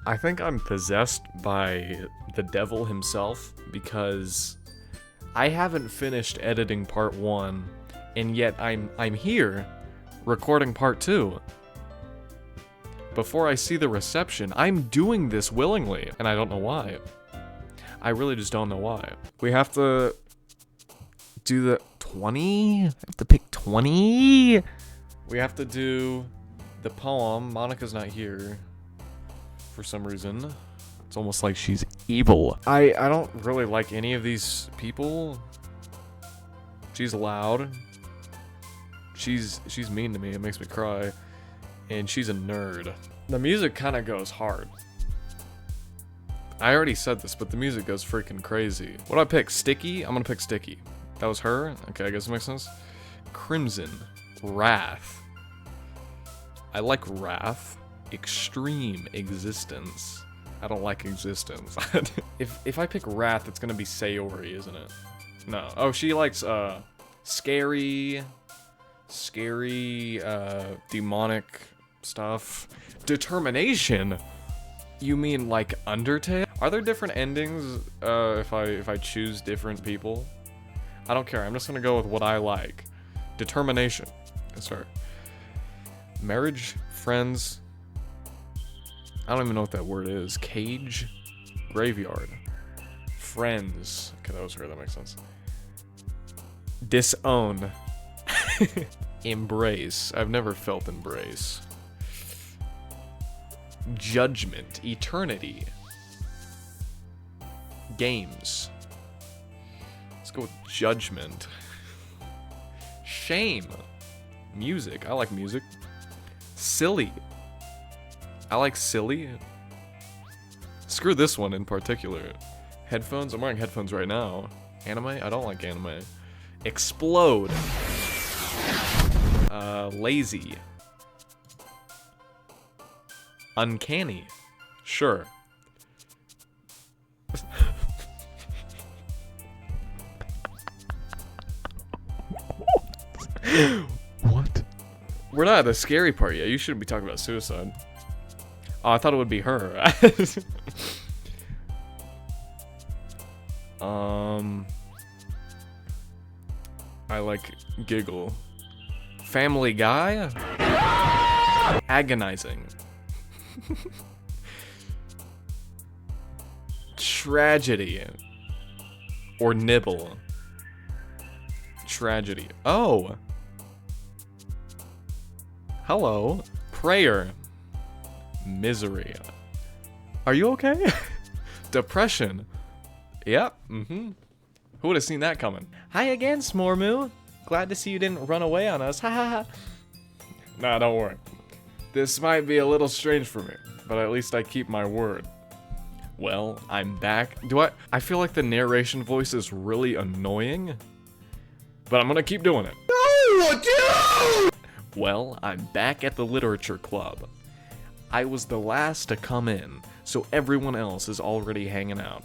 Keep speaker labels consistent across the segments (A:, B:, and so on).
A: I think I'm possessed by the devil himself because I haven't finished editing part 1 and yet I'm here recording part 2. Before I see the reception, I'm doing this willingly and I don't know why. I really just don't know why. We have to do the 20? I have to pick 20? We have to do the poem. Monica's not here for some reason. It's almost like she's evil. I don't really like any of these people. She's loud. She's mean to me. It makes me cry. And she's a nerd. The music kind of goes hard. I already said this, but the music goes freaking crazy. What do I pick? Sticky? I'm gonna pick Sticky. That was her? Okay, I guess it makes sense. Crimson. Wrath. I like Wrath. Extreme Existence. I don't like Existence. If I pick Wrath, it's gonna be Sayori, isn't it? No. Oh, she likes, scary, demonic stuff. Determination? You mean like Undertale? Are there different endings, if I choose different people? I don't care, I'm just gonna go with what I like. Determination. That's her. Marriage, friends. I don't even know what that word is. Cage? Graveyard. Friends. Okay, that was her, that makes sense. Disown. Embrace. I've never felt embrace. Judgment. Eternity. Games. Let's go with judgment. Shame. Music. I like music. Silly. I like silly. Screw this one in particular. Headphones? I'm wearing headphones right now. Anime? I don't like anime. Explode. Lazy. Uncanny. Sure. What? We're not at the scary part yet. You shouldn't be talking about suicide. Oh, I thought it would be her. I like giggle. Family Guy? Agonizing. Tragedy. Or nibble. Tragedy. Oh! Hello. Prayer. Misery. Are you okay? Depression. Yep. Who would have seen that coming? Hi again, Smormoo. Glad to see you didn't run away on us. Ha ha ha. Nah, don't worry. This might be a little strange for me, but at least I keep my word. Well, I'm back. I feel like the narration voice is really annoying, but I'm gonna keep doing it. No, dude! Well, I'm back at the literature club. I was the last to come in, so everyone else is already hanging out.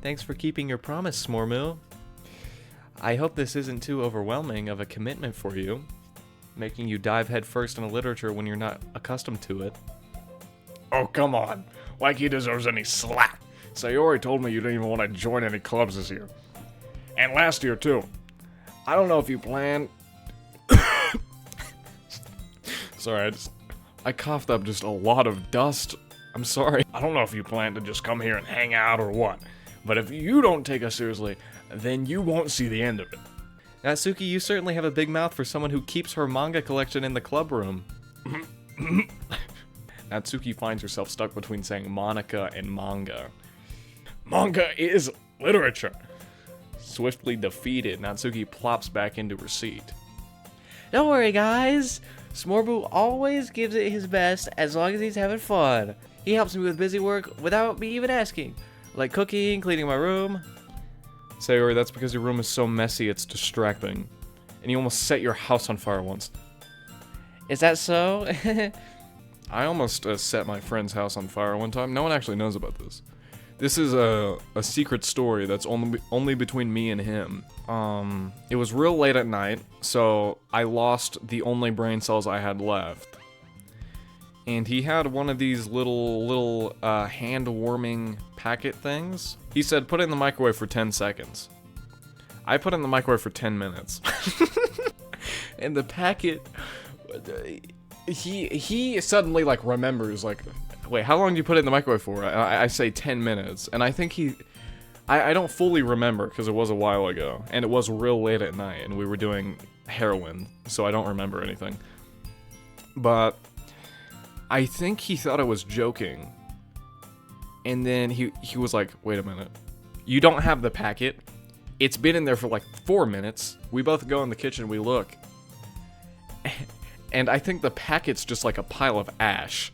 A: Thanks for keeping your promise, Smormoo. I hope this isn't too overwhelming of a commitment for you, making you dive headfirst into literature when you're not accustomed to it. Oh, come on. Like he deserves any slack. Sayori told me you didn't even want to join any clubs this year. And last year, too. I don't know if you plan... Sorry, I coughed up just a lot of dust. I'm sorry. I don't know if you plan to just come here and hang out or what. But if you don't take us seriously, then you won't see the end of it. Natsuki, you certainly have a big mouth for someone who keeps her manga collection in the club room. Natsuki finds herself stuck between saying Monica and manga. Manga is literature. Swiftly defeated, Natsuki plops back into her seat. Don't worry, guys. Smorbu always gives it his best as long as he's having fun. He helps me with busy work without me even asking. Like cooking, cleaning my room. Sayori, that's because your room is so messy it's distracting. And you almost set your house on fire once. Is that so? I almost set my friend's house on fire one time. No one actually knows about this. This is a secret story that's only between me and him. It was real late at night, so I lost the only brain cells I had left. and he had one of these little hand-warming packet things. He said, put it in the microwave for 10 seconds. I put it in the microwave for 10 minutes. And the packet, he suddenly, like, remembers, like, wait, how long do you put it in the microwave for? I say 10 minutes, and I think I don't fully remember, because it was a while ago, and it was real late at night, and we were doing heroin, so I don't remember anything. But I think he thought I was joking, and then he was like, wait a minute, you don't have the packet? It's been in there for like 4 minutes. We both go in the kitchen, we look, and I think the packet's just like a pile of ash.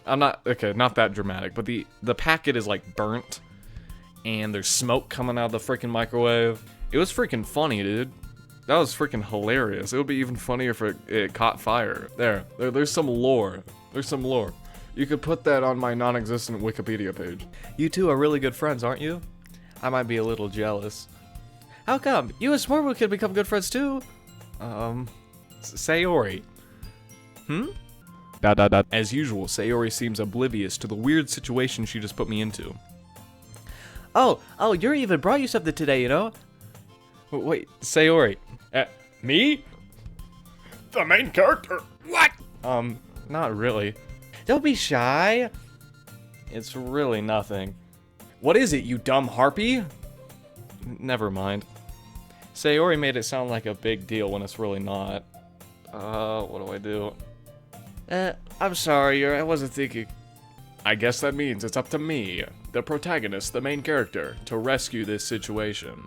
A: Not that dramatic, but the packet is like burnt, and there's smoke coming out of the freaking microwave. It was freaking funny, dude. That was freaking hilarious. It would be even funnier if it caught fire. There's some lore. There's some lore. You could put that on my non-existent Wikipedia page. You two are really good friends, aren't you? I might be a little jealous. How come? You and Smorwood could become good friends too. Sayori. As usual, Sayori seems oblivious to the weird situation she just put me into. Oh, Yuri even brought you something today, you know? Wait, Sayori. Me? The main character. What? Not really. Don't be shy. It's really nothing. What is it, you dumb harpy? Never mind. Sayori made it sound like a big deal when it's really not. What do I do? I'm sorry, Yuri, I wasn't thinking. I guess that means it's up to me, the protagonist, the main character, to rescue this situation.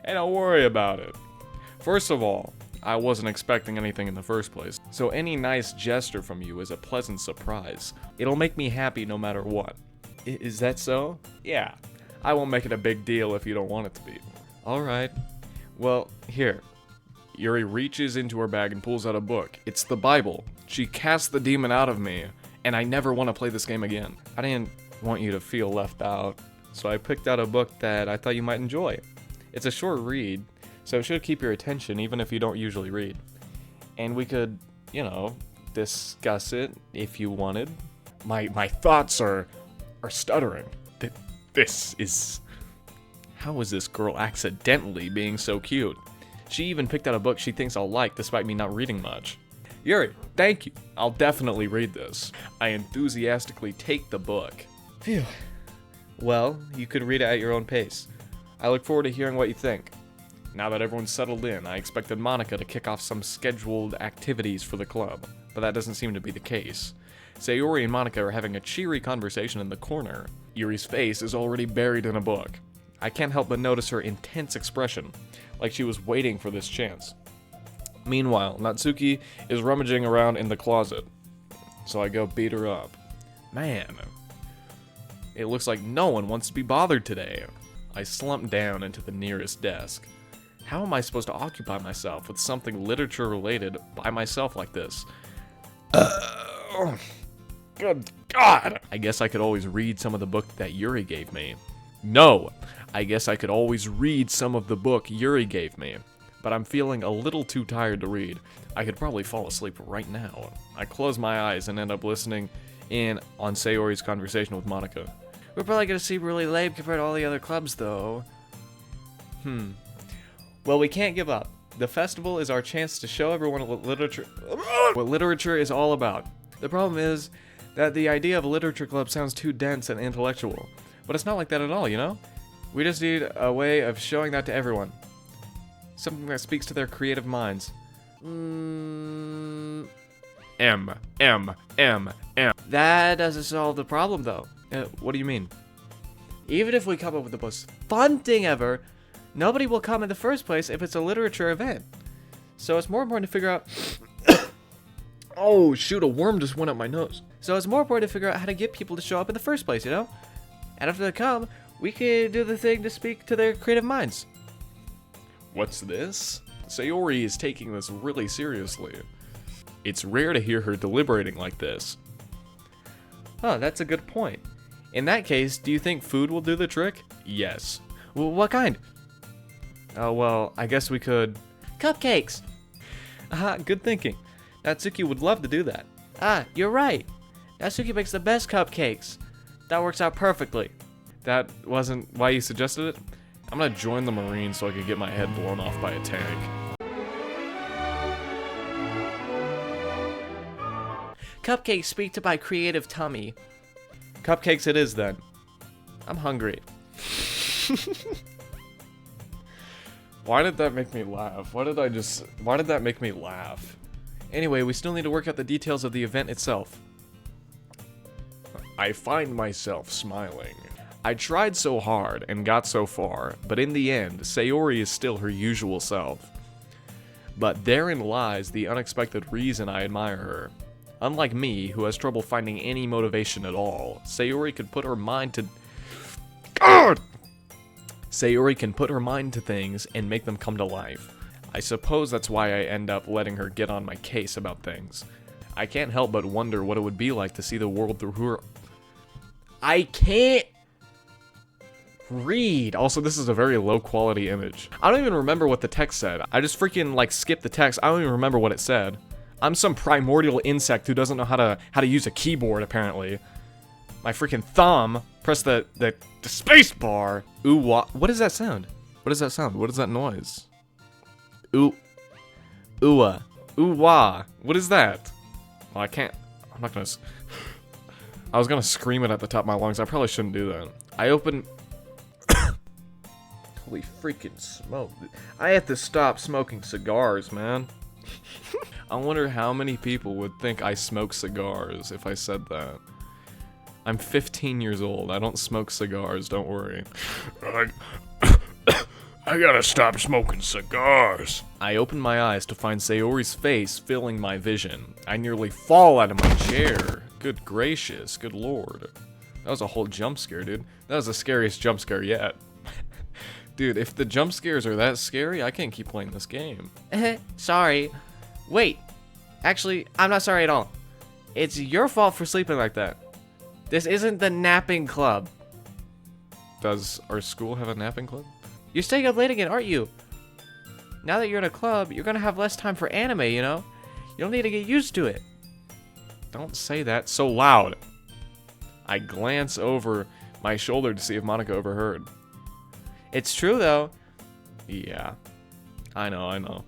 A: And don't worry about it. First of all, I wasn't expecting anything in the first place, so any nice gesture from you is a pleasant surprise. It'll make me happy no matter what. Is that so? Yeah. I won't make it a big deal if you don't want it to be. Alright. Well, here. Yuri reaches into her bag and pulls out a book. It's the Bible. She casts the demon out of me, and I never want to play this game again. I didn't want you to feel left out, so I picked out a book that I thought you might enjoy. It's a short read, so it should keep your attention even if you don't usually read. And we could, you know, discuss it if you wanted. My thoughts are stuttering. This is... How is this girl accidentally being so cute? She even picked out a book she thinks I'll like despite me not reading much. Yuri, thank you. I'll definitely read this. I enthusiastically take the book. Phew. Well, you could read it at your own pace. I look forward to hearing what you think. Now that everyone's settled in, I expected Monica to kick off some scheduled activities for the club, but that doesn't seem to be the case. Sayori and Monica are having a cheery conversation in the corner. Yuri's face is already buried in a book. I can't help but notice her intense expression, like she was waiting for this chance. Meanwhile, Natsuki is rummaging around in the closet, so I go beat her up. Man, it looks like no one wants to be bothered today. I slump down into the nearest desk. How am I supposed to occupy myself with something literature-related by myself like this? Good God! I guess I could always read some of the book that Yuri gave me. No! I guess I could always read some of the book Yuri gave me. But I'm feeling a little too tired to read. I could probably fall asleep right now. I close my eyes and end up listening in on Sayori's conversation with Monica. We're probably gonna seem really lame compared to all the other clubs, though. Well, we can't give up. The festival is our chance to show everyone what literature is all about. The problem is that the idea of a literature club sounds too dense and intellectual. But it's not like that at all, you know? We just need a way of showing that to everyone. Something that speaks to their creative minds. That doesn't solve the problem, though. What do you mean? Even if we come up with the most fun thing ever, nobody will come in the first place if it's a literature event. So it's more important to figure out... Oh, shoot, a worm just went up my nose. So it's more important to figure out how to get people to show up in the first place, you know? And after they come, we can do the thing to speak to their creative minds. What's this? Sayori is taking this really seriously. It's rare to hear her deliberating like this. Oh, that's a good point. In that case, do you think food will do the trick? Yes. Well, what kind? Oh, well, I guess we could... Cupcakes! Good thinking. Natsuki would love to do that.
B: Ah, you're right. Natsuki makes the best cupcakes. That works out perfectly.
A: That wasn't why you suggested it? I'm gonna join the Marines so I can get my head blown off by a tank.
B: Cupcakes speak to my creative tummy.
A: Cupcakes it is then.
B: I'm hungry.
A: Why did that make me laugh? Why did that make me laugh? Anyway, we still need to work out the details of the event itself. I find myself smiling. I tried so hard and got so far, but in the end, Sayori is still her usual self. But therein lies the unexpected reason I admire her. Unlike me, who has trouble finding any motivation at all, Sayori could put her mind to... God! Sayori can put her mind to things and make them come to life. I suppose that's why I end up letting her get on my case about things. I can't help but wonder what it would be like to see the world through her... I can't read. Also, this is a very low quality image. I don't even remember what the text said. I just freaking like skipped the text. I don't even remember what it said. I'm some primordial insect who doesn't know how to use a keyboard apparently. My freaking thumb press the space bar. Ooh, what does that sound? What does that sound? What is that noise? Ooh, ooh, ooh, wah. What is that? Well, I'm not gonna. I was gonna scream it at the top of my lungs. I probably shouldn't do that. I open. Holy freaking smoke! I have to stop smoking cigars, man. I wonder how many people would think I smoke cigars if I said that. I'm 15 years old. I don't smoke cigars, don't worry. I gotta stop smoking cigars. I open my eyes to find Sayori's face filling my vision. I nearly fall out of my chair. Good gracious, good lord. That was a whole jump scare, dude. That was the scariest jump scare yet. Dude, if the jump scares are that scary, I can't keep playing this game.
B: Sorry. Wait. Actually, I'm not sorry at all. It's your fault for sleeping like that. This isn't the napping club.
A: Does our school have a napping club?
B: You're staying up late again, aren't you? Now that you're in a club, you're gonna have less time for anime, you know? You don't need to get used to it.
A: Don't say that so loud. I glance over my shoulder to see if Monica overheard.
B: It's true, though.
A: Yeah. I know.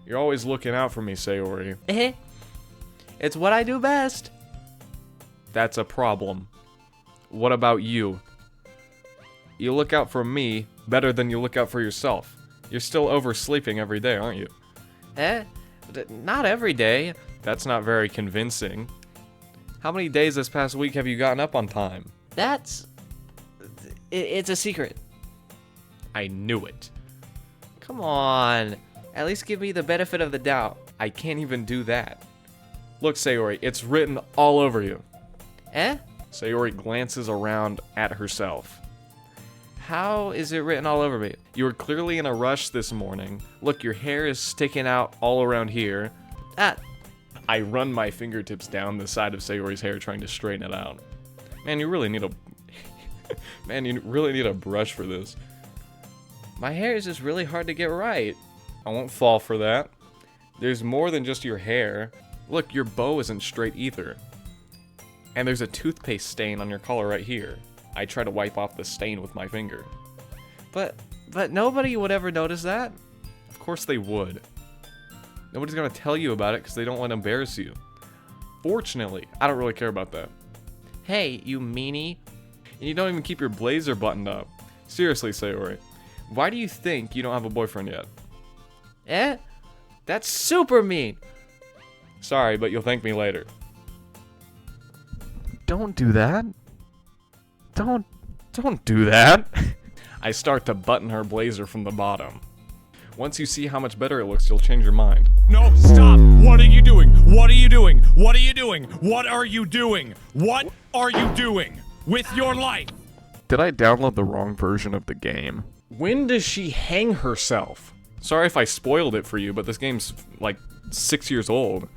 A: You're always looking out for me, Sayori.
B: It's what I do best.
A: That's a problem. What about you? You look out for me better than you look out for yourself. You're still oversleeping every day, aren't you?
B: Not every day.
A: That's not very convincing. How many days this past week have you gotten up on time?
B: It's a secret.
A: I knew it.
B: Come on. At least give me the benefit of the doubt.
A: I can't even do that. Look, Sayori, it's written all over you. Sayori glances around at herself.
B: How is it written all over me?
A: You were clearly in a rush this morning. Look, your hair is sticking out all around here. I run my fingertips down the side of Sayori's hair trying to straighten it out. Man, you really need a... Man, you really need a brush for this.
B: My hair is just really hard to get right.
A: I won't fall for that. There's more than just your hair. Look, your bow isn't straight either. And there's a toothpaste stain on your collar right here. I try to wipe off the stain with my finger.
B: But nobody would ever notice that.
A: Of course they would. Nobody's gonna tell you about it because they don't want to embarrass you. Fortunately, I don't really care about that.
B: Hey, you meanie.
A: And you don't even keep your blazer buttoned up. Seriously, Sayori. Why do you think you don't have a boyfriend yet?
B: That's super mean.
A: Sorry, but you'll thank me later.
B: Don't do that.
A: Don't do that. I start to button her blazer from the bottom. Once you see how much better it looks, you'll change your mind.
C: No, stop! What are you doing? What are you doing? What are you doing? What are you doing? What are you doing with your life?
A: Did I download the wrong version of the game? When does she hang herself? Sorry if I spoiled it for you, but this game's like 6 years old.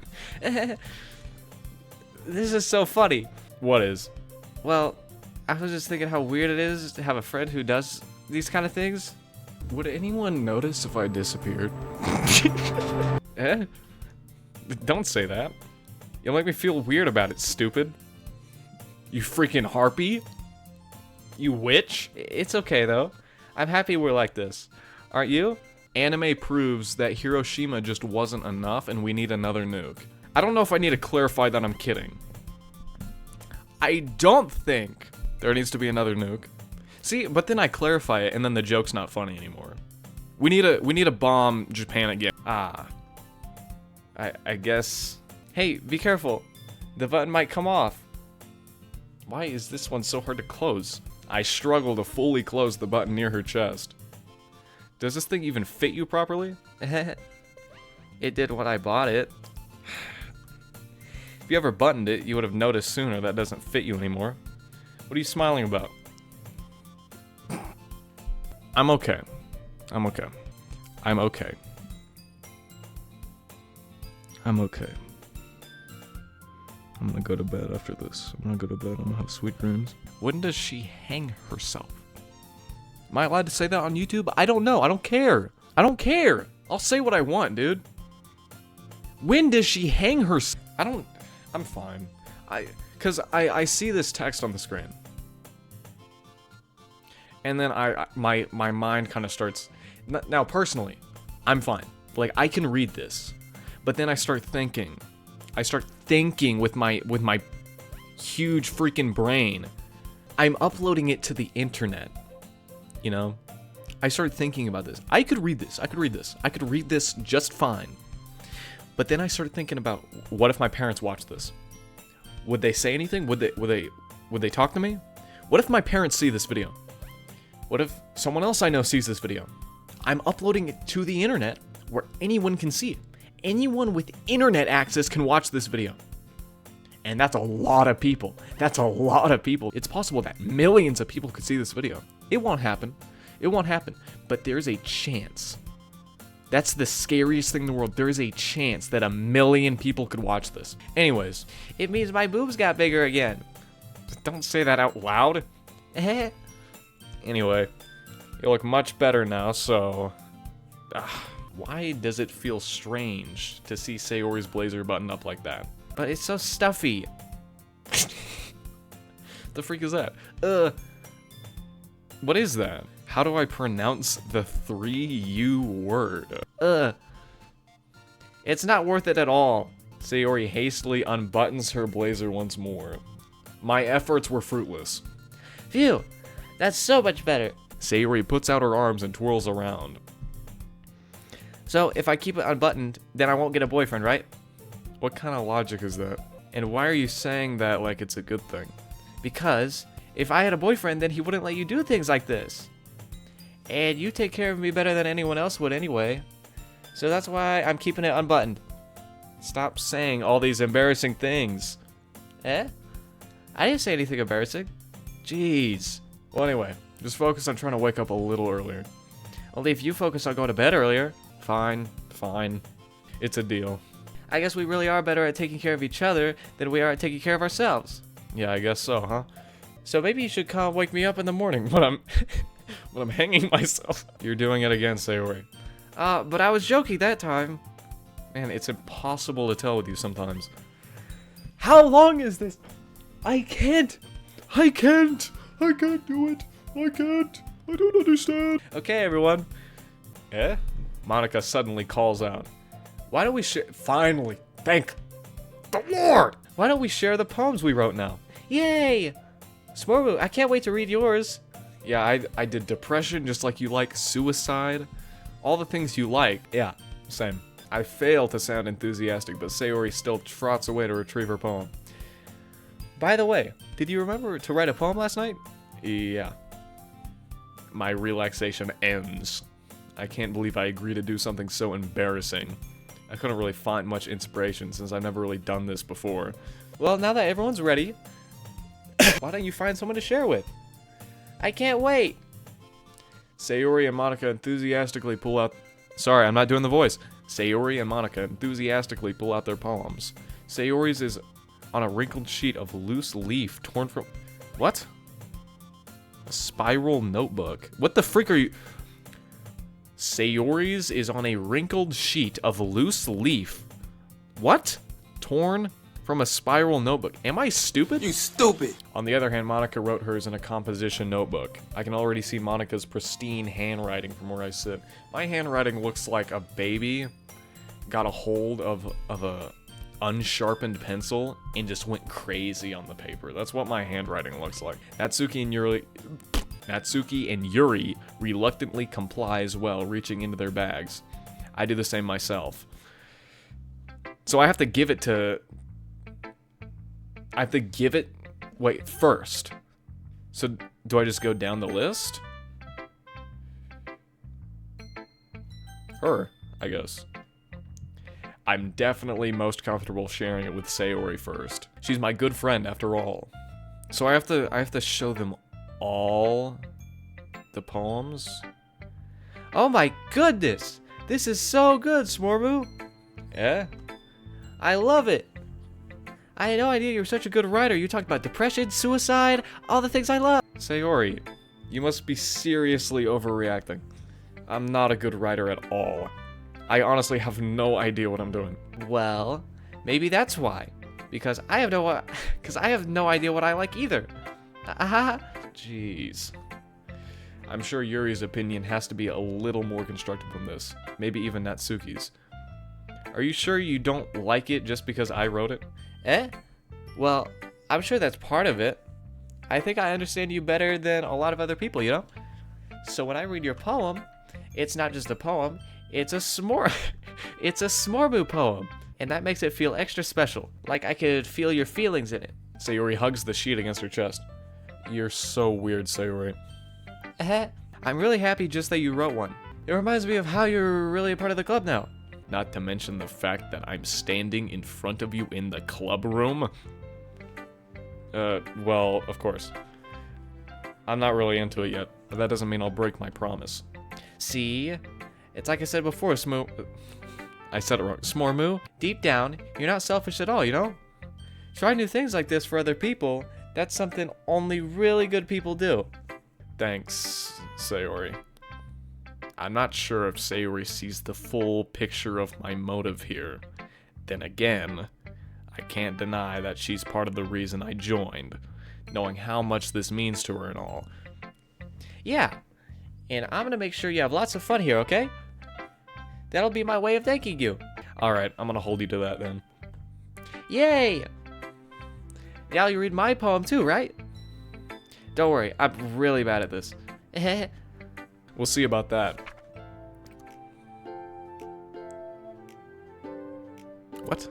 B: This is so funny.
A: What is?
B: Well, I was just thinking how weird it is to have a friend who does these kind of things.
A: Would anyone notice if I disappeared? Don't say that. You make me feel weird about it, stupid. You freaking harpy. You witch.
B: It's okay, though. I'm happy we're like this. Aren't you?
A: Anime proves that Hiroshima just wasn't enough and we need another nuke. I don't know if I need to clarify that I'm kidding. I don't think there needs to be another nuke. See, but then I clarify it and then the joke's not funny anymore. We need to bomb Japan again. I guess.
B: Hey, be careful. The button might come off.
A: Why is this one so hard to close? I struggle to fully close the button near her chest. Does this thing even fit you properly?
B: It did when I bought it.
A: If you ever buttoned it, you would have noticed sooner that doesn't fit you anymore. What are you smiling about? I'm okay. I'm okay. I'm okay. I'm okay. I'm gonna go to bed after this. I'm gonna go to bed. I'm gonna have sweet dreams. When does she hang herself? Am I allowed to say that on YouTube? I don't know. I don't care. I don't care. I'll say what I want, dude. When does she hang herself? I'm fine. Cause I see this text on the screen. And then my mind kind of starts. Now, personally, I'm fine. Like, I can read this. But then I start thinking. I start thinking with my huge freaking brain. I'm uploading it to the internet. You know? I started thinking about this. I could read this. I could read this just fine. But then I started thinking about, what if my parents watch this? Would they say anything? Would they talk to me? What if my parents see this video? What if someone else I know sees this video? I'm uploading it to the internet where anyone can see it. Anyone with internet access can watch this video. And that's a lot of people. That's a lot of people. It's possible that millions of people could see this video. It won't happen. It won't happen. But there's a chance. That's the scariest thing in the world. There is a chance that 1 million people could watch this. Anyways,
B: It means my boobs got bigger again.
A: don't say that out loud. Anyway, you look much better now, so... why does it feel strange to see Sayori's blazer buttoned up like that?
B: But it's so stuffy.
A: The freak is that? What is that? How do I pronounce the 3U word?
B: It's not worth it at all.
A: Sayori hastily unbuttons her blazer once more. My efforts were fruitless.
B: Phew, that's so much better.
A: Sayori puts out her arms and twirls around.
B: So if I keep it unbuttoned, then I won't get a boyfriend, right?
A: What kind of logic is that? And why are you saying that like it's a good thing?
B: Because if I had a boyfriend, then he wouldn't let you do things like this. And you take care of me better than anyone else would anyway. So that's why I'm keeping it unbuttoned.
A: Stop saying all these embarrassing things.
B: Eh? I didn't say anything embarrassing.
A: Jeez. Well, anyway, just focus on trying to wake up a little earlier.
B: Only if you focus on going to bed earlier.
A: Fine. It's a deal.
B: I guess we really are better at taking care of each other than we are at taking care of ourselves.
A: Yeah, I guess so, huh?
B: So maybe you should come wake me up in the morning.
A: When I'm hanging myself. You're doing it again, Sayori.
B: But I was joking that time.
A: Man, it's impossible to tell with you sometimes.
B: How long is this? I can't
A: do it. I don't understand.
B: Okay, everyone.
A: Eh? Monica suddenly calls out. Why don't we finally, thank the Lord!
B: Why don't we share the poems we wrote now? Yay! Smorbu, I can't wait to read yours.
A: Yeah, I did depression just like you like, suicide, all the things you like. Yeah, same. I fail to sound enthusiastic, but Sayori still trots away to retrieve her poem.
B: By the way, did you remember to write a poem last night?
A: Yeah. My relaxation ends. I can't believe I agreed to do something so embarrassing. I couldn't really find much inspiration since I've never really done this before.
B: Well, now that everyone's ready, why don't you find someone to share with? I can't wait.
A: Sayori and Monica enthusiastically pull out... Sorry, I'm not doing the voice. Sayori and Monica enthusiastically pull out their poems. Sayori's is on a wrinkled sheet of loose leaf torn from... What? A spiral notebook. What the frick are you... Sayori's is on a wrinkled sheet of loose leaf. What? Torn from a spiral notebook. Am I stupid?
D: You stupid.
A: On the other hand, Monica wrote hers in a composition notebook. I can already see Monica's pristine handwriting from where I sit. My handwriting looks like a baby got a hold of a unsharpened pencil and just went crazy on the paper. That's what my handwriting looks like. Natsuki and Yuri reluctantly comply as well, reaching into their bags. I do the same myself. So I have to give it to... Wait, first. So do I just go down the list? Her, I guess. I'm definitely most comfortable sharing it with Sayori first. She's my good friend after all. So I have to show them all the poems?
B: Oh my goodness! This is so good, Smorbu!
A: Yeah?
B: I love it! I had no idea you were such a good writer. You talked about depression, suicide, all the things I love.
A: Sayori, you must be seriously overreacting. I'm not a good writer at all. I honestly have no idea what I'm doing.
B: Well, maybe that's why. Because I have no idea what I like either.
A: Jeez. I'm sure Yuri's opinion has to be a little more constructive than this. Maybe even Natsuki's. Are you sure you don't like it just because I wrote it?
B: Eh? Well, I'm sure that's part of it. I think I understand you better than a lot of other people, you know? So when I read your poem, it's not just a poem, it's a Smorbu poem. And that makes it feel extra special. Like I could feel your feelings in it.
A: Sayori hugs the sheet against her chest. You're so weird, Sayori.
B: I'm really happy just that you wrote one. It reminds me of how you're really a part of the club now.
A: Not to mention the fact that I'm standing in front of you in the club room. Well, of course. I'm not really into it yet, but that doesn't mean I'll break my promise.
B: See? It's like I said before,
A: I said it wrong. Smormu?
B: Deep down, you're not selfish at all, you know? Try new things like this for other people. That's something only really good people do.
A: Thanks, Sayori. I'm not sure if Sayori sees the full picture of my motive here. Then again, I can't deny that she's part of the reason I joined, knowing how much this means to her and all.
B: Yeah, and I'm gonna make sure you have lots of fun here, okay? That'll be my way of thanking you.
A: Alright, I'm gonna hold you to that then.
B: Yay! Now you read my poem too, right? Don't worry, I'm really bad at this.
A: We'll see about that. What?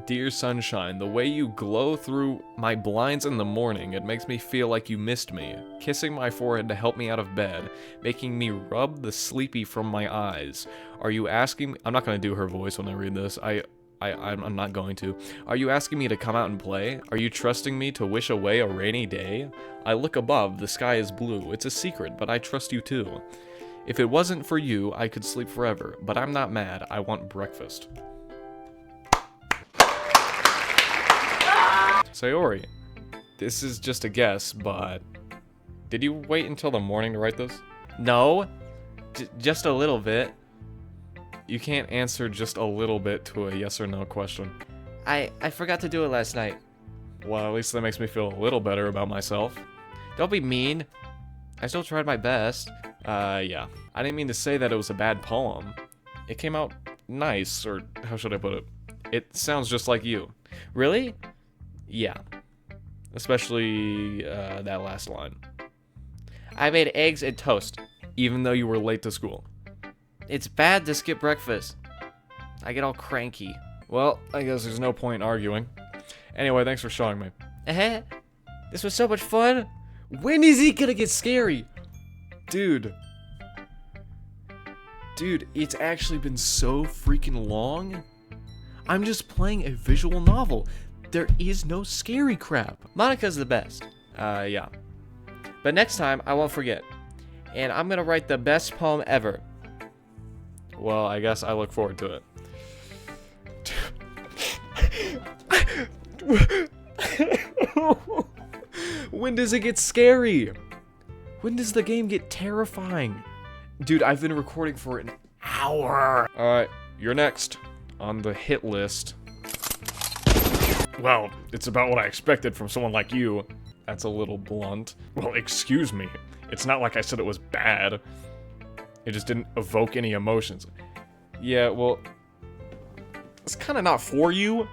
A: Dear sunshine, the way you glow through my blinds in the morning, it makes me feel like you missed me. Kissing my forehead to help me out of bed, making me rub the sleepy from my eyes. Are you asking me? I'm not going to do her voice when I read this. I'm not going to. Are you asking me to come out and play? Are you trusting me to wish away a rainy day? I look above, the sky is blue. It's a secret, but I trust you too. If it wasn't for you, I could sleep forever, but I'm not mad. I want breakfast. Sayori, this is just a guess, but did you wait until the morning to write this?
B: No, just a little bit.
A: You can't answer just a little bit to a yes or no question.
B: I forgot to do it last night.
A: Well, at least that makes me feel a little better about myself.
B: Don't be mean. I still tried my best.
A: Yeah. I didn't mean to say that it was a bad poem. It came out nice, or how should I put it? It sounds just like you.
B: Really?
A: Yeah. Especially, that last line.
B: I made eggs and toast.
A: Even though you were late to school.
B: It's bad to skip breakfast. I get all cranky.
A: Well, I guess there's no point arguing. Anyway, thanks for showing me.
B: This was so much fun. When is it gonna get scary?
A: Dude, it's actually been so freaking long. I'm just playing a visual novel. There is no scary crap.
B: Monica's the best.
A: Yeah.
B: But next time, I won't forget. And I'm gonna write the best poem ever.
A: Well, I guess I look forward to it. When does it get scary? When does the game get terrifying? Dude, I've been recording for an hour. Alright, you're next on the hit list. Well, it's about what I expected from someone like you. That's a little blunt. Well, excuse me. It's not like I said it was bad. It just didn't evoke any emotions. Yeah, well, it's kind of not for you.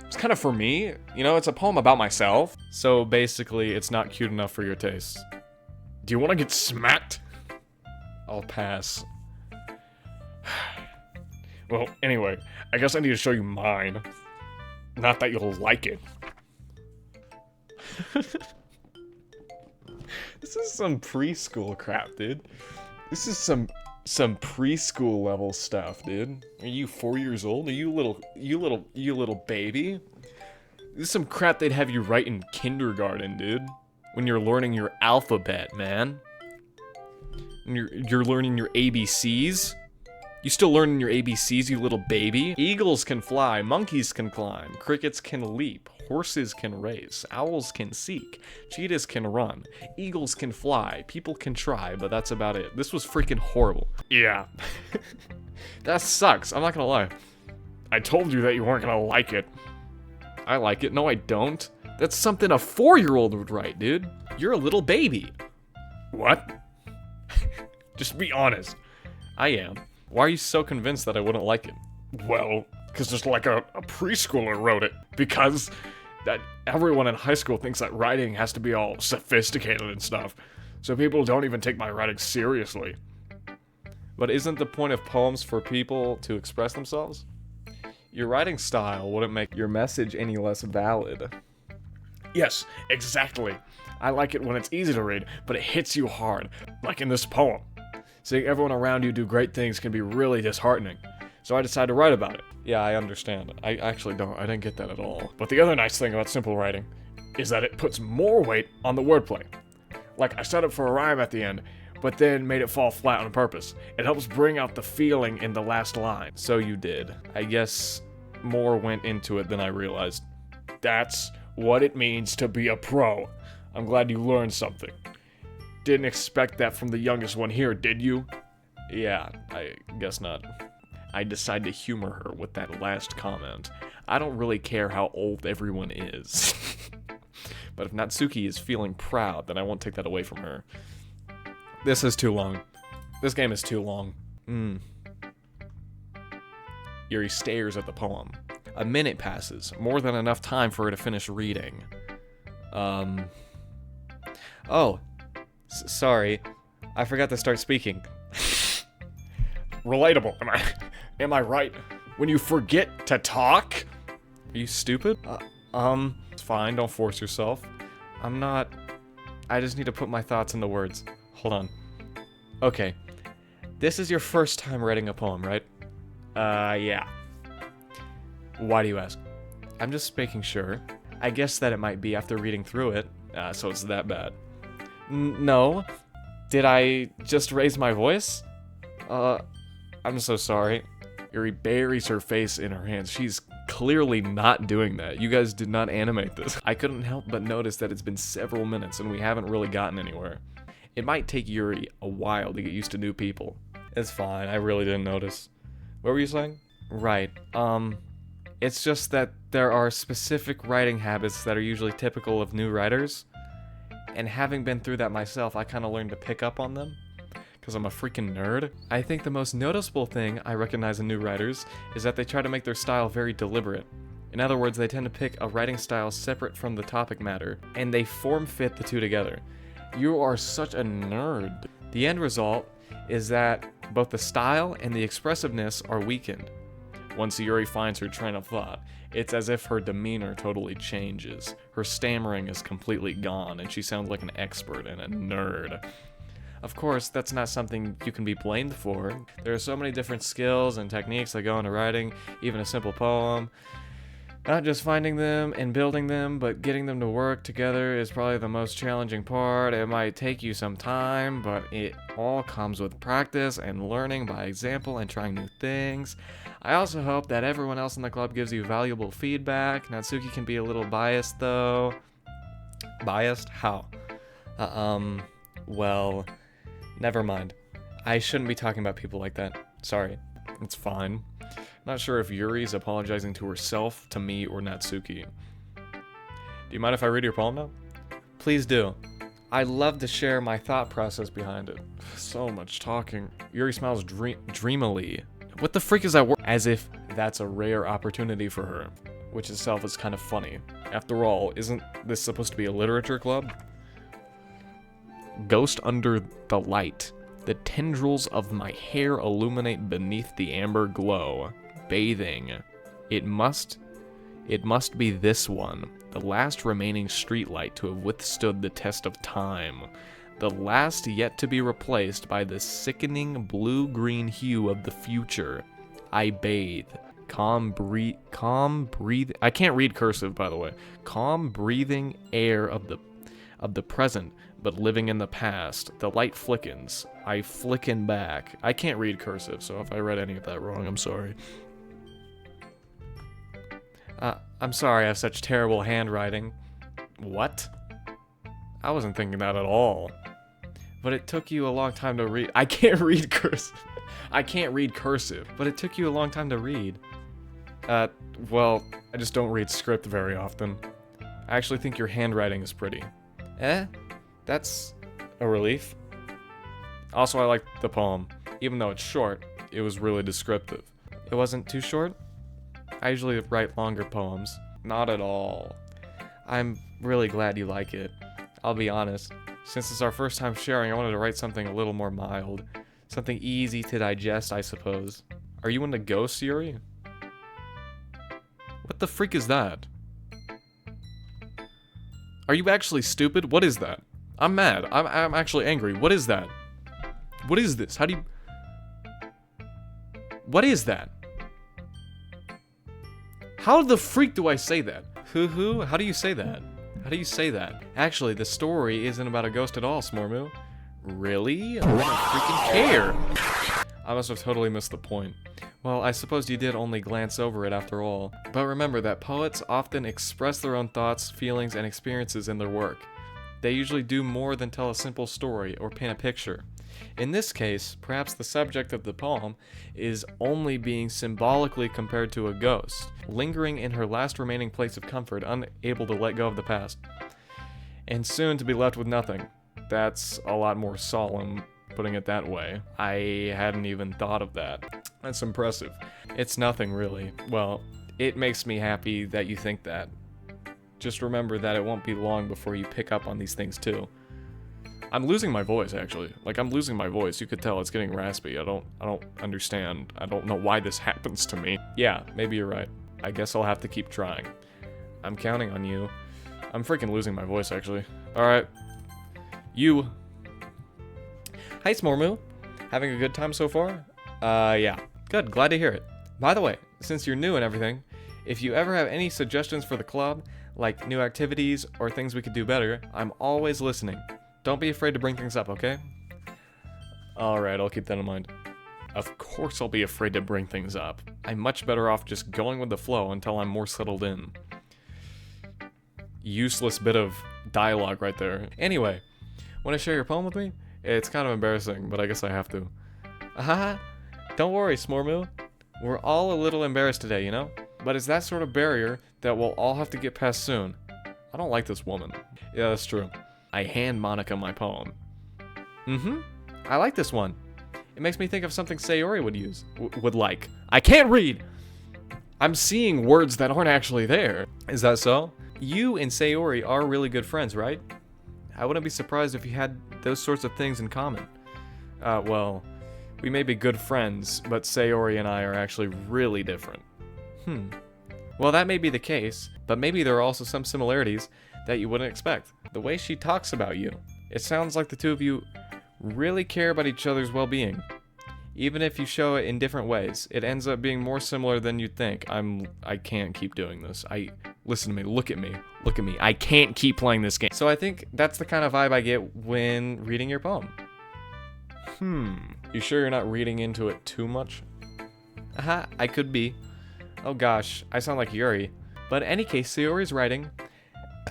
A: It's kind of for me. You know, it's a poem about myself. So basically, it's not cute enough for your taste. Do you want to get smacked? I'll pass. Well, anyway, I guess I need to show you mine. Not that you'll like it. This is some preschool crap, dude. This is some preschool level stuff, dude. Are you 4 years old? Are you little baby? This is some crap they'd have you write in kindergarten, dude. When you're learning your alphabet, man. And you're learning your ABCs. You still learning your ABCs, you little baby? Eagles can fly, monkeys can climb, crickets can leap, horses can race, owls can seek, cheetahs can run, eagles can fly, people can try, but that's about it. This was freaking horrible. Yeah. That sucks, I'm not gonna lie. I told you that you weren't gonna like it. I like it. No, I don't. That's something a 4-year-old would write, dude. You're a little baby. What? Just be honest. I am. Why are you so convinced that I wouldn't like it? Well, because just like a preschooler wrote it. Because that everyone in high school thinks that writing has to be all sophisticated and stuff. So people don't even take my writing seriously. But isn't the point of poems for people to express themselves? Your writing style wouldn't make your message any less valid. Yes, exactly. I like it when it's easy to read, but it hits you hard, like in this poem. Seeing everyone around you do great things can be really disheartening. So I decided to write about it. Yeah, I understand. I actually don't. I didn't get that at all. But the other nice thing about simple writing is that it puts more weight on the wordplay. Like, I set up for a rhyme at the end, but then made it fall flat on purpose. It helps bring out the feeling in the last line. So you did. I guess more went into it than I realized. That's what it means to be a pro. I'm glad you learned something. Didn't expect that from the youngest one here, did you? Yeah, I guess not. I decided to humor her with that last comment. I don't really care how old everyone is. But if Natsuki is feeling proud, then I won't take that away from her. This is too long. This game is too long. Yuri stares at the poem. A minute passes, more than enough time for her to finish reading. Oh. Sorry. I forgot to start speaking. Relatable, am I right? When you forget to talk? Are you stupid? It's fine, don't force yourself. I'm not... I just need to put my thoughts into words. Hold on. Okay. This is your first time writing a poem, right? Yeah. Why do you ask? I'm just making sure. I guess that it might be after reading through it, so it's that bad. No. Did I just raise my voice? I'm so sorry. Yuri buries her face in her hands. She's clearly not doing that. You guys did not animate this. I couldn't help but notice that it's been several minutes and we haven't really gotten anywhere. It might take Yuri a while to get used to new people. It's fine, I really didn't notice. What were you saying? Right, it's just that there are specific writing habits that are usually typical of new writers. And having been through that myself, I kind of learned to pick up on them. Because I'm a freaking nerd. I think the most noticeable thing I recognize in new writers is that they try to make their style very deliberate. In other words, they tend to pick a writing style separate from the topic matter, and they form-fit the two together. You are such a nerd. The end result is that both the style and the expressiveness are weakened. Once Yuri finds her train of thought, it's as if her demeanor totally changes. Her stammering is completely gone, and she sounds like an expert and a nerd. Of course, that's not something you can be blamed for. There are so many different skills and techniques that go into writing, even a simple poem. Not just finding them and building them, but getting them to work together is probably the most challenging part. It might take you some time, but it all comes with practice and learning by example and trying new things. I also hope that everyone else in the club gives you valuable feedback. Natsuki can be a little biased, though. Biased? How? Well... Never mind. I shouldn't be talking about people like that. Sorry. It's fine. Not sure if Yuri's apologizing to herself, to me, or Natsuki. Do you mind if I read your poem now?
B: Please do. I love to share my thought process behind it.
A: So much talking. Yuri smiles dreamily. What the freak is that word? As if that's a rare opportunity for her, which itself is kind of funny. After all, isn't this supposed to be a literature club? Ghost under the light. The tendrils of my hair illuminate beneath the amber glow. Bathing. It must be this one. The last remaining streetlight to have withstood the test of time. The last yet to be replaced by the sickening blue-green hue of the future. I bathe. Calm breathe. I can't read cursive, by the way. Calm breathing air of the present, but living in the past. The light flickens. I flicken back. I can't read cursive, so if I read any of that wrong, I'm sorry.
B: I'm sorry I have such terrible handwriting.
A: What? I wasn't thinking that at all.
B: But it took you a long time to read.
A: I can't read cursive. I can't read cursive.
B: But it took you a long time to read.
A: Well, I just don't read script very often. I actually think your handwriting is pretty.
B: That's
A: A relief. Also, I like the poem. Even though it's short, it was really descriptive.
B: It wasn't too short? I usually write longer poems.
A: Not at all.
B: I'm really glad you like it. I'll be honest.
A: Since it's our first time sharing, I wanted to write something a little more mild.
B: Something easy to digest, I suppose.
A: Are you into ghosts, Yuri? What the freak is that? Are you actually stupid? What is that? I'm mad. I'm actually angry. What is that? What is this? How do you... What is that? How the freak do I say that?
B: Hoo-hoo? How do you say that?
A: How do you say that?
B: Actually, the story isn't about a ghost at all, Smormu.
A: Really? I don't freaking care. I must have totally missed the point.
B: Well, I suppose you did only glance over it after all. But remember that poets often express their own thoughts, feelings, and experiences in their work. They usually do more than tell a simple story or paint a picture. In this case, perhaps the subject of the poem is only being symbolically compared to a ghost, lingering in her last remaining place of comfort, unable to let go of the past, and soon to be left with nothing.
A: That's a lot more solemn, putting it that way. I hadn't even thought of that. That's impressive.
B: It's nothing, really.
A: Well, it makes me happy that you think that. Just remember that it won't be long before you pick up on these things too. I'm losing my voice, actually. Like, I'm losing my voice. You could tell it's getting raspy. I don't understand. I don't know why this happens to me. Yeah, maybe you're right. I guess I'll have to keep trying. I'm counting on you. I'm freaking losing my voice, actually. Alright. You.
B: Hi, Smormu. Having a good time so far?
A: Yeah.
B: Good, glad to hear it. By the way, since you're new and everything, if you ever have any suggestions for the club, like new activities or things we could do better, I'm always listening. Don't be afraid to bring things up, okay?
A: Alright, I'll keep that in mind. Of course I'll be afraid to bring things up. I'm much better off just going with the flow until I'm more settled in. Useless bit of dialogue right there. Anyway, want to share your poem with me? It's kind of embarrassing, but I guess I have to.
B: Don't worry, Smormu. We're all a little embarrassed today, you know? But it's that sort of barrier that we'll all have to get past soon.
A: I don't like this woman. Yeah, that's true. I hand Monica my poem.
B: I like this one. It makes me think of something Sayori would use.
A: Would like. I can't read! I'm seeing words that aren't actually there.
B: Is that so? You and Sayori are really good friends, right? I wouldn't be surprised if you had those sorts of things in common.
A: Well, we may be good friends, but Sayori and I are actually really different.
B: Well, that may be the case, but maybe there are also some similarities that you wouldn't expect. The way she talks about you, it sounds like the two of you really care about each other's well-being. Even if you show it in different ways, it ends up being more similar than you'd think.
A: I can't keep doing this. Listen to me, look at me. I can't keep playing this game.
B: So I think that's the kind of vibe I get when reading your poem.
A: You sure you're not reading into it too much?
B: I could be. Oh gosh, I sound like Yuri. But in any case, Sayori's writing,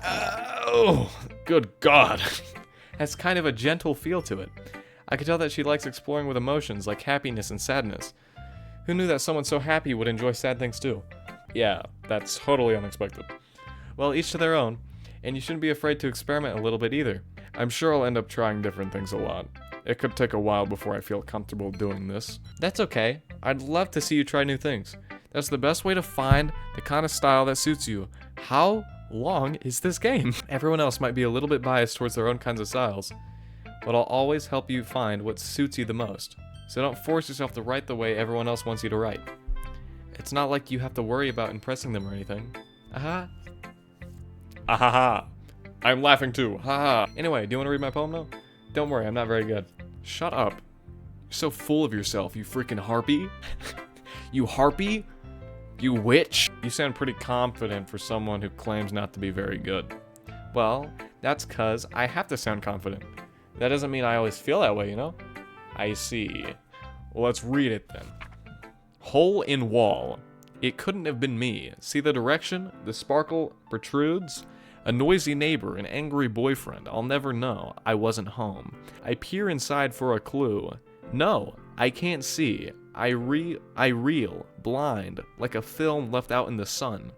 A: oh, good God.
B: has kind of a gentle feel to it. I could tell that she likes exploring with emotions like happiness and sadness. Who knew that someone so happy would enjoy sad things too?
A: Yeah, that's totally unexpected.
B: Well, each to their own.
A: And you shouldn't be afraid to experiment a little bit either. I'm sure I'll end up trying different things a lot. It could take a while before I feel comfortable doing this. That's okay. I'd love to see you try new things. That's the best way to find the kind of style that suits you. How long is this game? Everyone else might be a little bit biased towards their own kinds of styles, but I'll always help you find what suits you the most. So don't force yourself to write the way everyone else wants you to write. It's not like you have to worry about impressing them or anything. Aha. Ahaha. I'm laughing too. Haha. Anyway, do you want to read my poem now? Don't worry, I'm not very good. Shut up. You're so full of yourself, you freaking harpy. You harpy? You witch? You sound pretty confident for someone who claims not to be very good. Well, that's 'cause I have to sound confident. That doesn't mean I always feel that way, you know? I see. Well, let's read it then. Hole in wall. It couldn't have been me. See the direction? The sparkle protrudes? A noisy neighbor, an angry boyfriend. I'll never know. I wasn't home. I peer inside for a clue. No, I can't see. I reel, blind, like a film left out in the sun.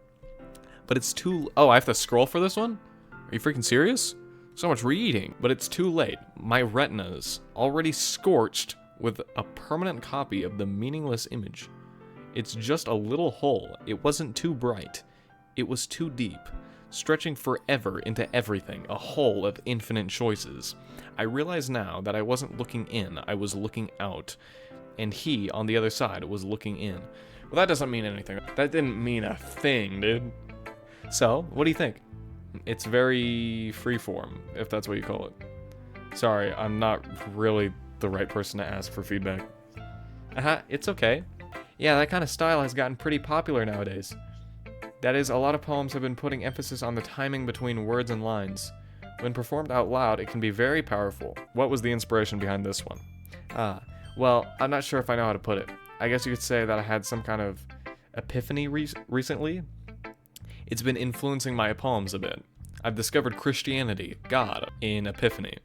A: But it's too... Oh, I have to scroll for this one? Are you freaking serious? So much reading. But it's too late. My retina's already scorched with a permanent copy of the meaningless image. It's just a little hole. It wasn't too bright. It was too deep, stretching forever into everything, a hole of infinite choices. I realize now that I wasn't looking in, I was looking out. And he, on the other side, was looking in. Well, that doesn't mean anything. That didn't mean a thing, dude. So, what do you think? It's very freeform, if that's what you call it. Sorry, I'm not really the right person to ask for feedback. It's okay. Yeah, that kind of style has gotten pretty popular nowadays. That is, a lot of poems have been putting emphasis on the timing between words and lines. When performed out loud, it can be very powerful. What was the inspiration behind this one? Well, I'm not sure if I know how to put it. I guess you could say that I had some kind of epiphany recently. It's been influencing my poems a bit. I've discovered Christianity, God, in epiphany.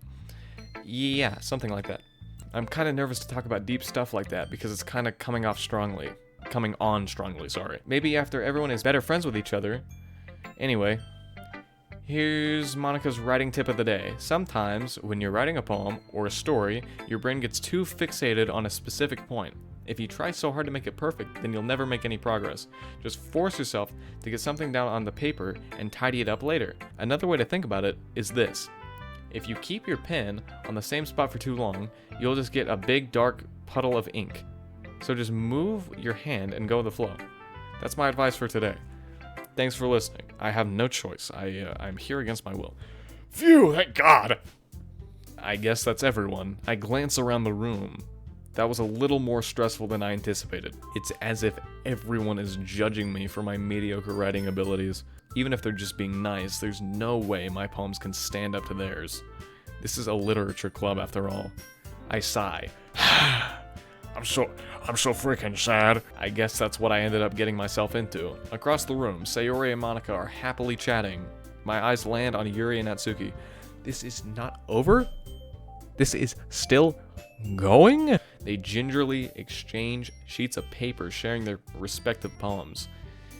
A: Yeah, something like that. I'm kind of nervous to talk about deep stuff like that because it's kind of coming on strongly, sorry. Maybe after everyone is better friends with each other. Anyway, here's Monica's writing tip of the day. Sometimes, when you're writing a poem or a story, your brain gets too fixated on a specific point. If you try so hard to make it perfect, then you'll never make any progress. Just force yourself to get something down on the paper and tidy it up later. Another way to think about it is this. If you keep your pen on the same spot for too long, you'll just get a big dark puddle of ink. So just move your hand and go with the flow. That's my advice for today. Thanks for listening. I have no choice. I'm here against my will. Phew, thank God! I guess that's everyone. I glance around the room. That was a little more stressful than I anticipated. It's as if everyone is judging me for my mediocre writing abilities. Even if they're just being nice, there's no way my poems can stand up to theirs. This is a literature club after all. I sigh. I'm so freaking sad. I guess that's what I ended up getting myself into. Across the room, Sayori and Monica are happily chatting. My eyes land on Yuri and Natsuki. This is not over? This is still going? They gingerly exchange sheets of paper sharing their respective poems.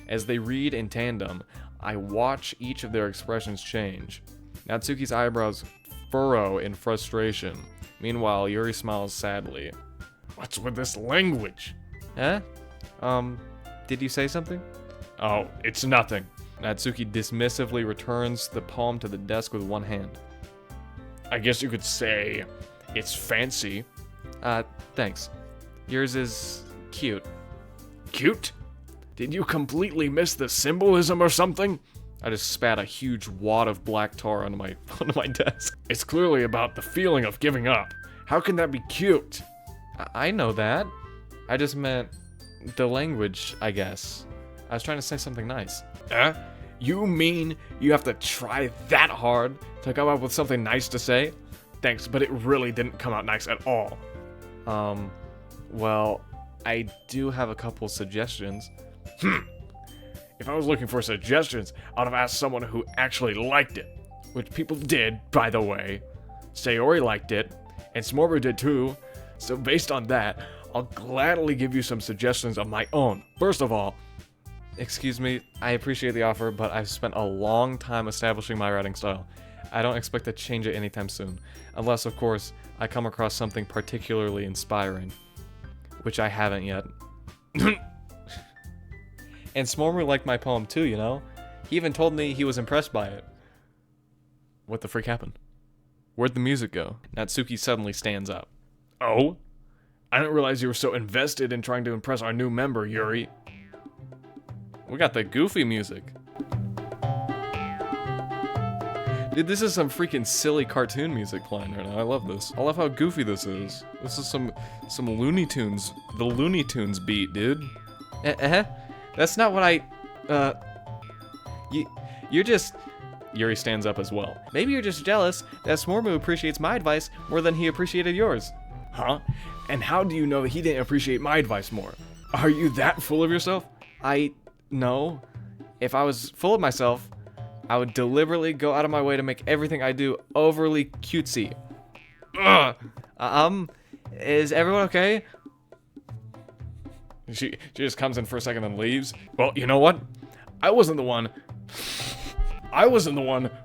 A: As they read in tandem, I watch each of their expressions change. Natsuki's eyebrows furrow in frustration. Meanwhile, Yuri smiles sadly. What's with this language? Huh? Did you say something? Oh, it's nothing. Natsuki dismissively returns the poem to the desk with one hand. I guess you could say it's fancy. Thanks. Yours is cute. Cute? Did you completely miss the symbolism or something? I just spat a huge wad of black tar onto my desk. It's clearly about the feeling of giving up. How can that be cute? I know that. I just meant the language, I guess. I was trying to say something nice. You mean you have to try that hard to come up with something nice to say? Thanks, but it really didn't come out nice at all. Well, I do have a couple suggestions. If I was looking for suggestions, I would have asked someone who actually liked it. Which people did, by the way. Sayori liked it, and Smorber did too. So based on that, I'll gladly give you some suggestions of my own. First of all, Excuse me, I appreciate the offer, but I've spent a long time establishing my writing style. I don't expect to change it anytime soon, unless, of course, I come across something particularly inspiring, which I haven't yet. And Smormu liked my poem too, you know? He even told me he was impressed by it. What the freak happened? Where'd the music go? Natsuki suddenly stands up. Oh? I didn't realize you were so invested in trying to impress our new member, Yuri. We got the goofy music. Dude, this is some freaking silly cartoon music playing right now. I love this. I love how goofy this is. This is some Looney Tunes, the Looney Tunes beat, dude.
B: That's not what I, you're just,
A: Yuri stands up as well.
B: maybe you're just jealous that Smormu appreciates my advice more than he appreciated yours.
A: Huh? And how do you know that he didn't appreciate my advice more? Are you that full of yourself?
B: No. If I was full of myself, I would deliberately go out of my way to make everything I do overly cutesy.
A: Ugh!
B: Is everyone okay?
A: She just comes in for a second and leaves. Well, you know what? I wasn't the one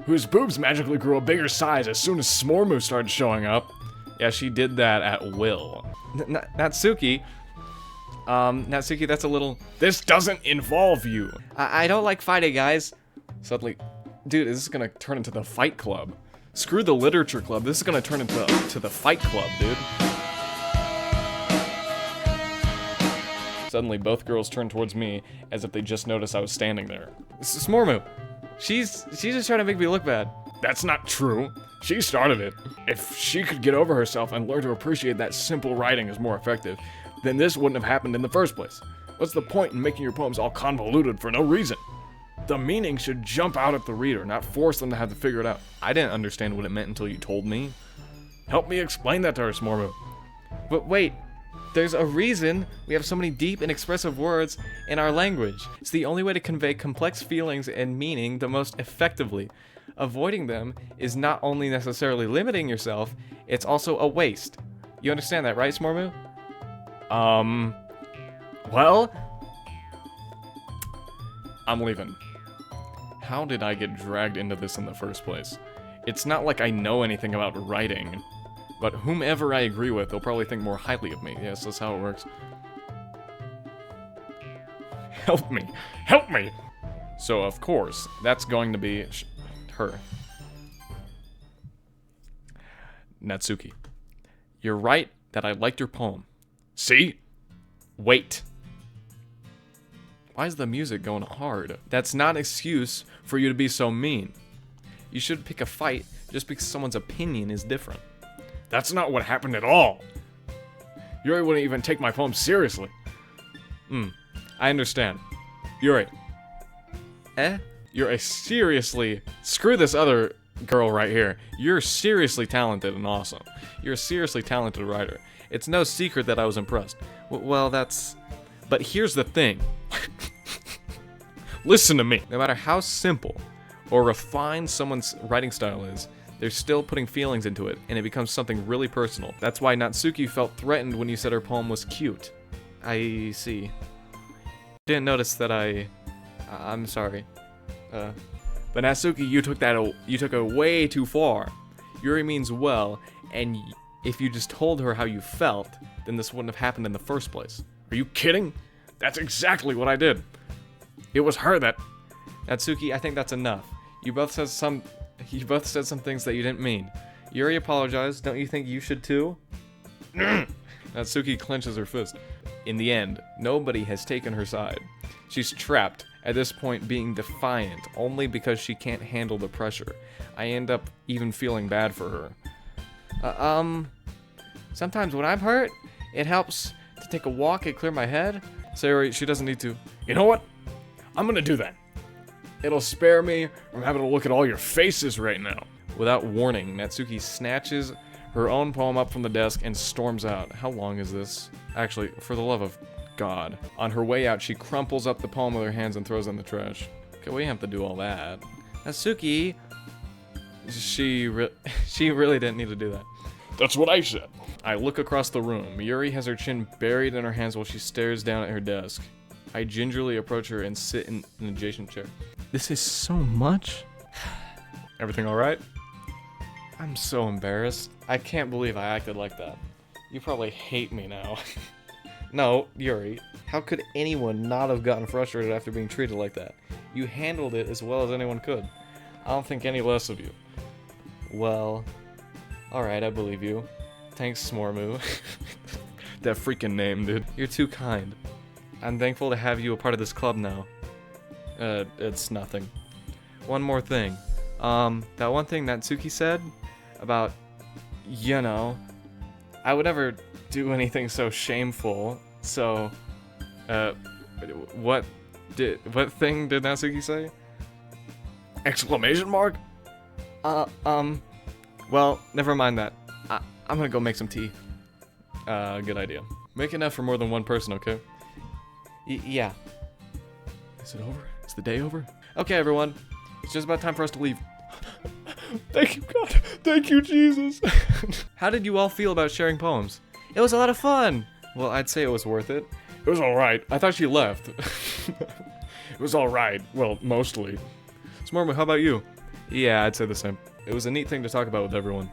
A: whose boobs magically grew a bigger size as soon as Smormu started showing up. Yeah, she did that at will.
B: Natsuki, that's a little...
A: This doesn't involve you.
B: I don't like fighting, guys.
A: Suddenly, dude, this is gonna turn into the fight club. Screw the literature club. This is gonna turn into the fight club, dude. Suddenly, both girls turn towards me as if they just noticed I was standing there.
B: This is Smormu. She's just trying to make me look bad.
A: That's not true. She started it. If she could get over herself and learn to appreciate that simple writing is more effective, then this wouldn't have happened in the first place. What's the point in making your poems all convoluted for no reason? The meaning should jump out at the reader, not force them to have to figure it out. I didn't understand what it meant until you told me. Help me explain that to her, Smormu.
B: But wait, there's a reason we have so many deep and expressive words in our language. It's the only way to convey complex feelings and meaning the most effectively. Avoiding them is not only necessarily limiting yourself, it's also a waste. You understand that, right, Smormu?
A: Well, I'm leaving. How did I get dragged into this in the first place? It's not like I know anything about writing, but whomever I agree with, they'll probably think more highly of me. Yes, that's how it works. Help me! Help me! So, of course, that's going to be her. Natsuki, you're right that I liked your poem. See? Wait. Why is the music going hard? That's not an excuse for you to be so mean. You should pick a fight just because someone's opinion is different. That's not what happened at all. Yuri wouldn't even take my poem seriously. I understand. Yuri. You're a seriously... Screw this other girl right here. You're seriously talented and awesome. You're a seriously talented writer. It's no secret that I was impressed. Well, that's... But here's the thing. Listen to me. No matter how simple or refined someone's writing style is, they're still putting feelings into it, and it becomes something really personal. That's why Natsuki felt threatened when you said her poem was cute. I see. Didn't notice that I'm sorry. But Natsuki, you took it way too far. Yuri means well, and if you just told her how you felt, then this wouldn't have happened in the first place. Are you kidding? That's exactly what I did. It was her that... Natsuki, I think that's enough. You both said some things that you didn't mean. Yuri apologized. Don't you think you should too? Natsuki clenches her fist. In the end, nobody has taken her side. She's trapped, at this point being defiant, only because she can't handle the pressure. I end up even feeling bad for her.
B: Sometimes when I'm hurt, it helps to take a walk and clear my head.
A: Sayori, she doesn't need to. You know what? I'm gonna do that. It'll spare me from having to look at all your faces right now. Without warning, Natsuki snatches her own poem up from the desk and storms out. How long is this? Actually, for the love of God. On her way out, she crumples up the poem with her hands and throws it in the trash. Okay, we have to do all that.
B: Natsuki,
A: She really didn't need to do that. That's what I said. I look across the room. Yuri has her chin buried in her hands while she stares down at her desk. I gingerly approach her and sit in an adjacent chair. This is so much. Everything alright? I'm so embarrassed. I can't believe I acted like that. You probably hate me now. No, Yuri. How could anyone not have gotten frustrated after being treated like that? You handled it as well as anyone could. I don't think any less of you. Well, alright, I believe you. Thanks, Smormu. That freaking name, dude. You're too kind. I'm thankful to have you a part of this club now. It's nothing. One more thing. That one thing that Natsuki said about, you know, I would never do anything so shameful. So, what thing did Natsuki say? Exclamation mark? Well, never mind that. I'm gonna go make some tea. Good idea. Make enough for more than one person, okay?
B: Yeah.
A: Is it over? Is the day over? Okay, everyone. It's just about time for us to leave. Thank you, God. Thank you, Jesus. How did you all feel about sharing poems?
B: It was a lot of fun.
A: Well, I'd say it was worth it. It was alright. I thought she left. It was alright. Well, mostly. Smormu, how about you? Yeah, I'd say the same. It was a neat thing to talk about with everyone.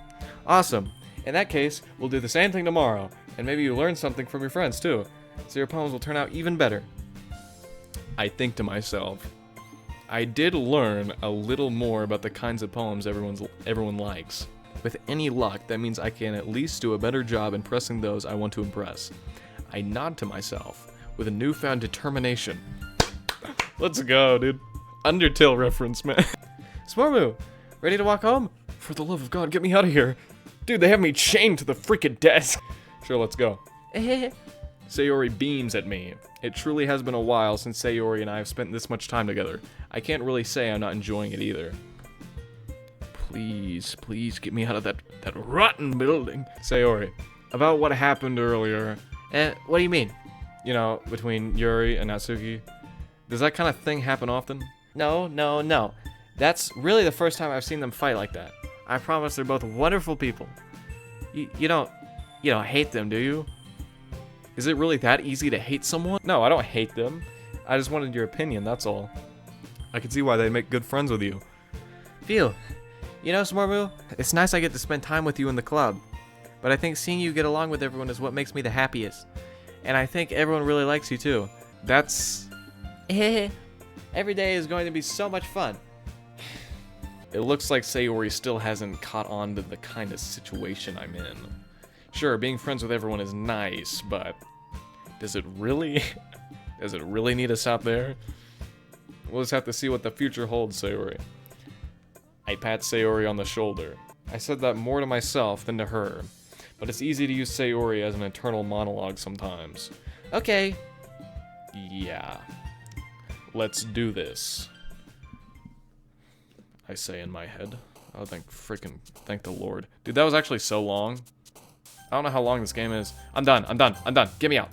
A: Awesome. In that case, we'll do the same thing tomorrow. And maybe you learn something from your friends, too. So your poems will turn out even better. I think to myself, I did learn a little more about the kinds of poems everyone likes. With any luck, that means I can at least do a better job impressing those I want to impress. I nod to myself with a newfound determination. Let's go, dude. Undertale reference, man.
B: Smormu, ready to walk home?
A: For the love of God, get me out of here. Dude, they have me chained to the freaking desk. Sure, let's go. Sayori beams at me. It truly has been a while since Sayori and I have spent this much time together. I can't really say I'm not enjoying it either. Please, please get me out of that rotten building. Sayori, about what happened earlier.
B: What do you mean?
A: You know, between Yuri and Natsuki. Does that kind of thing happen often?
B: No. That's really the first time I've seen them fight like that. I promise they're both wonderful people. You don't hate them, do you?
A: Is it really that easy to hate someone? No, I don't hate them. I just wanted your opinion, that's all. I can see why they make good friends with you.
B: Phew. You know, Smormu, it's nice I get to spend time with you in the club. But I think seeing you get along with everyone is what makes me the happiest. And I think everyone really likes you too.
A: That's...
B: Every day is going to be so much fun.
A: It looks like Sayori still hasn't caught on to the kind of situation I'm in. Sure, being friends with everyone is nice, but does it really need to stop there? We'll just have to see what the future holds, Sayori. I pat Sayori on the shoulder. I said that more to myself than to her, but it's easy to use Sayori as an internal monologue sometimes.
B: Okay.
A: Yeah. Let's do this. I say in my head. Oh, thank the Lord. Dude, that was actually so long. I don't know how long this game is. I'm done. Get me out.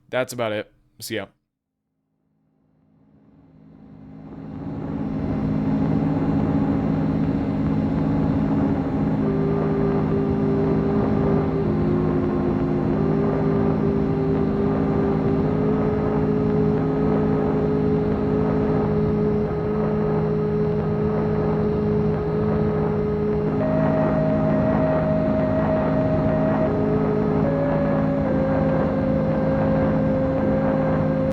A: That's about it. See ya.